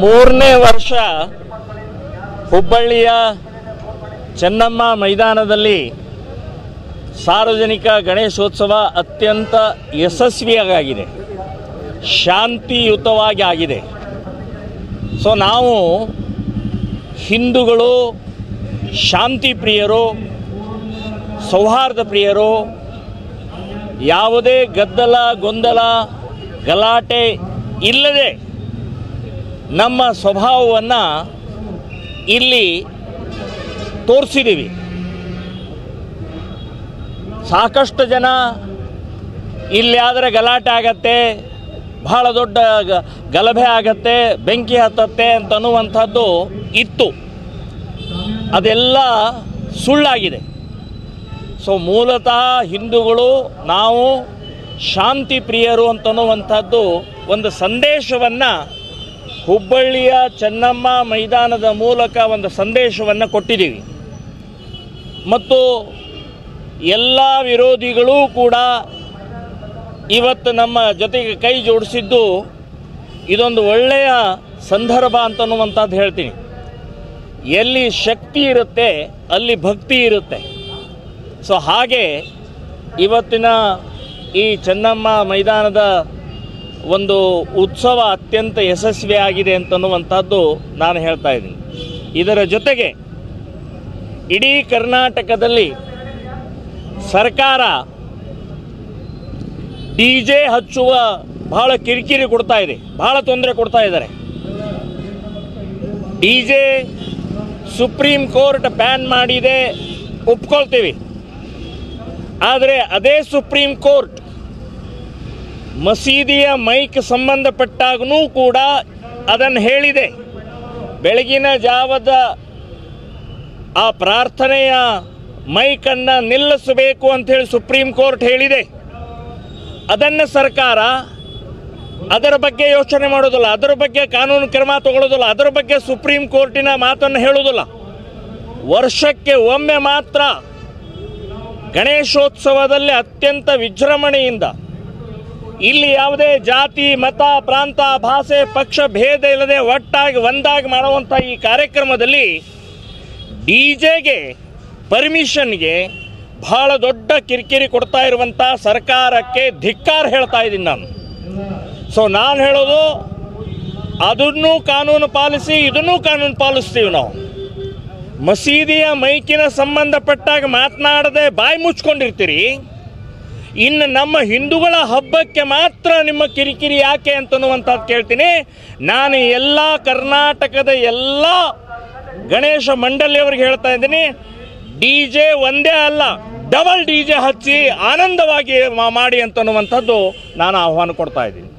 ಮೂರನೇ ವರ್ಷ ಹುಬ್ಬಳ್ಳಿಯ ಚೆನ್ನಮ್ಮ ಮೈದಾನದಲ್ಲಿ ಸಾರ್ವಜನಿಕ ಗಣೇಶೋತ್ಸವ ಅತ್ಯಂತ ಯಶಸ್ವಿಯಾಗಿದೆ, ಶಾಂತಿಯುತವಾಗಿ ಆಗಿದೆ. ಸೊ ನಾವು ಹಿಂದೂಗಳು ಶಾಂತಿ ಪ್ರಿಯರು, ಸೌಹಾರ್ದ ಪ್ರಿಯರು, ಯಾವುದೇ ಗದ್ದಲ ಗೊಂದಲ ಗಲಾಟೆ ಇಲ್ಲದೆ ನಮ್ಮ ಸ್ವಭಾವವನ್ನು ಇಲ್ಲಿ ತೋರಿಸಿದ್ದೀವಿ. ಸಾಕಷ್ಟು ಜನ ಇಲ್ಲಿ ಆದರೆ ಗಲಾಟೆ ಆಗತ್ತೆ, ಬಹಳ ದೊಡ್ಡ ಗಲಭೆ ಆಗತ್ತೆ, ಬೆಂಕಿ ಹತ್ತತ್ತೆ ಅಂತನ್ನುವಂಥದ್ದು ಇತ್ತು. ಅದೆಲ್ಲ ಸುಳ್ಳಾಗಿದೆ. ಸೊ ಮೂಲತಃ ಹಿಂದೂಗಳು ನಾವು ಶಾಂತಿ ಪ್ರಿಯರು ಅಂತನ್ನುವಂಥದ್ದು ಒಂದು ಸಂದೇಶವನ್ನು ಹುಬ್ಬಳ್ಳಿಯ ಚೆನ್ನಮ್ಮ ಮೈದಾನದ ಮೂಲಕ ಒಂದು ಸಂದೇಶವನ್ನು ಕೊಟ್ಟಿದ್ದೀವಿ. ಮತ್ತು ಎಲ್ಲ ವಿರೋಧಿಗಳೂ ಕೂಡ ಇವತ್ತು ನಮ್ಮ ಜೊತೆಗೆ ಕೈ ಜೋಡಿಸಿದ್ದು ಇದೊಂದು ಒಳ್ಳೆಯ ಸಂದರ್ಭ ಅಂತನ್ನುವಂಥದ್ದು ಹೇಳ್ತೀನಿ. ಎಲ್ಲಿ ಶಕ್ತಿ ಇರುತ್ತೆ ಅಲ್ಲಿ ಭಕ್ತಿ ಇರುತ್ತೆ. ಸೊ ಹಾಗೆ ಇವತ್ತಿನ ಈ ಚೆನ್ನಮ್ಮ ಮೈದಾನದ ಒಂದು ಉತ್ಸವ ಅತ್ಯಂತ ಯಶಸ್ವಿಯಾಗಿದೆ ಅಂತನ್ನುವಂಥದ್ದು ನಾನು ಹೇಳ್ತಾ ಇದ್ದೀನಿ. ಇದರ ಜೊತೆಗೆ ಇಡೀ ಕರ್ನಾಟಕದಲ್ಲಿ ಸರ್ಕಾರ DJ ಹಚ್ಚುವ ಬಹಳ ಕಿರಿಕಿರಿ ಕೊಡ್ತಾ ಇದೆ, ಬಹಳ ತೊಂದರೆ ಕೊಡ್ತಾ ಇದ್ದಾರೆ. DJ ಸುಪ್ರೀಂ ಕೋರ್ಟ್ ಬ್ಯಾನ್ ಮಾಡಿದೆ, ಒಪ್ಕೊಳ್ತೀವಿ. ಆದರೆ ಅದೇ ಸುಪ್ರೀಂ ಕೋರ್ಟ್ ಮಸೀದಿಯ ಮೈಕ್ ಸಂಬಂಧಪಟ್ಟಾಗೂ ಕೂಡ ಅದನ್ನು ಹೇಳಿದೆ. ಬೆಳಗಿನ ಜಾವದ ಆ ಪ್ರಾರ್ಥನೆಯ ಮೈಕನ್ನು ನಿಲ್ಲಿಸಬೇಕು ಅಂಥೇಳಿ ಸುಪ್ರೀಂ ಕೋರ್ಟ್ ಹೇಳಿದೆ. ಅದನ್ನು ಸರ್ಕಾರ ಅದರ ಬಗ್ಗೆ ಯೋಚನೆ ಮಾಡೋದಿಲ್ಲ, ಅದರ ಬಗ್ಗೆ ಕಾನೂನು ಕ್ರಮ ತಗೊಳ್ಳೋದಿಲ್ಲ, ಅದರ ಬಗ್ಗೆ ಸುಪ್ರೀಂ ಕೋರ್ಟಿನ ಮಾತನ್ನು ಹೇಳೋದಿಲ್ಲ. ವರ್ಷಕ್ಕೆ ಒಮ್ಮೆ ಮಾತ್ರ ಗಣೇಶೋತ್ಸವದಲ್ಲಿ ಅತ್ಯಂತ ವಿಜೃಂಭಣೆಯಿಂದ ಇಲ್ಲಿ ಯಾವುದೇ ಜಾತಿ ಮತ ಪ್ರಾಂತ ಭಾಷೆ ಪಕ್ಷ ಭೇದ ಇಲ್ಲದೆ ಒಟ್ಟಾಗಿ ಒಂದಾಗಿ ಮಾಡುವಂಥ ಈ ಕಾರ್ಯಕ್ರಮದಲ್ಲಿ DJಗೆ ಪರ್ಮಿಷನ್ಗೆ ಬಹಳ ದೊಡ್ಡ ಕಿರಿಕಿರಿ ಕೊಡ್ತಾ ಇರುವಂಥ ಸರ್ಕಾರಕ್ಕೆ ಧಿಕ್ಕಾರ ಹೇಳ್ತಾ ಇದ್ದೀನಿ ನಾನು. ಸೊ ನಾನು ಹೇಳೋದು ಅದನ್ನು ಕಾನೂನು ಪಾಲಿಸಿ, ಇದನ್ನೂ ಕಾನೂನು ಪಾಲಿಸ್ತೀವಿ ನಾವು. ಮಸೀದಿಯ ಮೈಕಿನ ಸಂಬಂಧಪಟ್ಟಾಗ ಮಾತನಾಡದೆ ಬಾಯಿ ಮುಚ್ಕೊಂಡಿರ್ತೀರಿ, ಇನ್ನು ನಮ್ಮ ಹಿಂದೂಗಳ ಹಬ್ಬಕ್ಕೆ ಮಾತ್ರ ನಿಮ್ಮ ಕಿರಿಕಿರಿ ಯಾಕೆ ಅಂತನ್ನುವಂಥದ್ದು ಕೇಳ್ತೀನಿ. ನಾನು ಎಲ್ಲ ಕರ್ನಾಟಕದ ಎಲ್ಲ ಗಣೇಶ ಮಂಡಳಿಯವರಿಗೆ ಹೇಳ್ತಾ ಇದ್ದೀನಿ, DJ ಒಂದೇ ಅಲ್ಲ, ಡಬಲ್ DJ ಹಚ್ಚಿ ಆನಂದವಾಗಿ ಮಾಡಿ ಅಂತನ್ನುವಂಥದ್ದು ನಾನು ಆಹ್ವಾನ ಕೊಡ್ತಾ ಇದ್ದೀನಿ.